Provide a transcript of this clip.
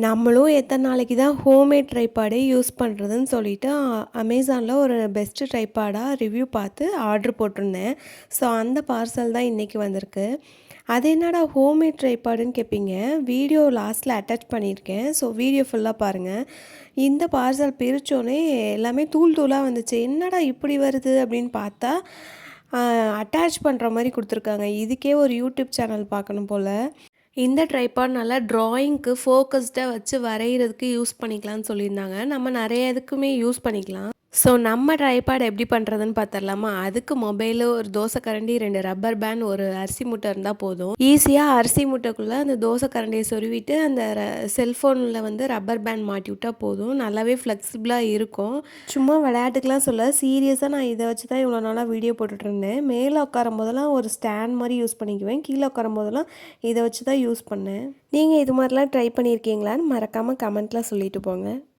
நம்மளும் எத்தனை நாளைக்கு தான் ஹோம்மேட் ட்ரைபாடே யூஸ் பண்ணுறதுன்னு சொல்லிட்டு அமேசானில் ஒரு பெஸ்ட் ட்ரைபாடாக ரிவ்யூ பார்த்து ஆர்டர் போட்டிருந்தேன். ஸோ அந்த பார்சல் தான் இன்றைக்கி வந்திருக்கு. அது என்னடா ஹோம்மேட் ட்ரைபாடுன்னு கேட்பீங்க. வீடியோ லாஸ்ட்டில் அட்டாச் பண்ணியிருக்கேன். ஸோ வீடியோ ஃபுல்லாக பாருங்கள். இந்த பார்சல் பிரித்தோன்னே எல்லாமே தூள் தூளாக வந்துச்சு. என்னடா இப்படி வருது அப்படின்னு பார்த்தா அட்டாச் பண்ணுற மாதிரி கொடுத்துருக்காங்க. இதுக்கே ஒரு யூடியூப் சேனல் பார்க்கணும் போல். இந்த ட்ரைபாட் நல்லா ட்ராயிங்க்கு ஃபோக்கஸ்டாக வச்சு வரைகிறதுக்கு யூஸ் பண்ணிக்கலாம்னு சொல்லியிருந்தாங்க. நம்ம நிறைய இதுக்குமே யூஸ் பண்ணிக்கலாம். ஸோ நம்ம ட்ரைபாட் எப்படி பண்ணுறதுன்னு பார்த்துடலாமா? அதுக்கு மொபைலு, ஒரு தோசை கரண்டி, 2 ரப்பர் பேண்ட், ஒரு அரிசி மூட்டை இருந்தால் போதும். ஈஸியாக அரிசி மூட்டைக்குள்ளே அந்த தோசை கரண்டியை சொருவிட்டு அந்த செல்ஃபோனில் வந்து ரப்பர் பேண்ட் மாட்டி விட்டால் போதும். நல்லாவே ஃப்ளெக்சிபிளாக இருக்கும். சும்மா விளையாட்டுக்கெலாம் சொல்ல, சீரியஸாக நான் இதை வச்சு தான் இவ்வளோ நாளாக வீடியோ போட்டுட்ருந்தேன். மேலே உட்காரும் போதெல்லாம் ஒரு ஸ்டாண்ட் மாதிரி யூஸ் பண்ணிக்குவேன். கீழே உட்காரும் போதெல்லாம் இதை வச்சு தான் யூஸ் பண்ணேன். நீங்கள் இது மாதிரிலாம் ட்ரை பண்ணியிருக்கீங்களான்னு மறக்காமல் கமெண்ட்டில் சொல்லிட்டு போங்க.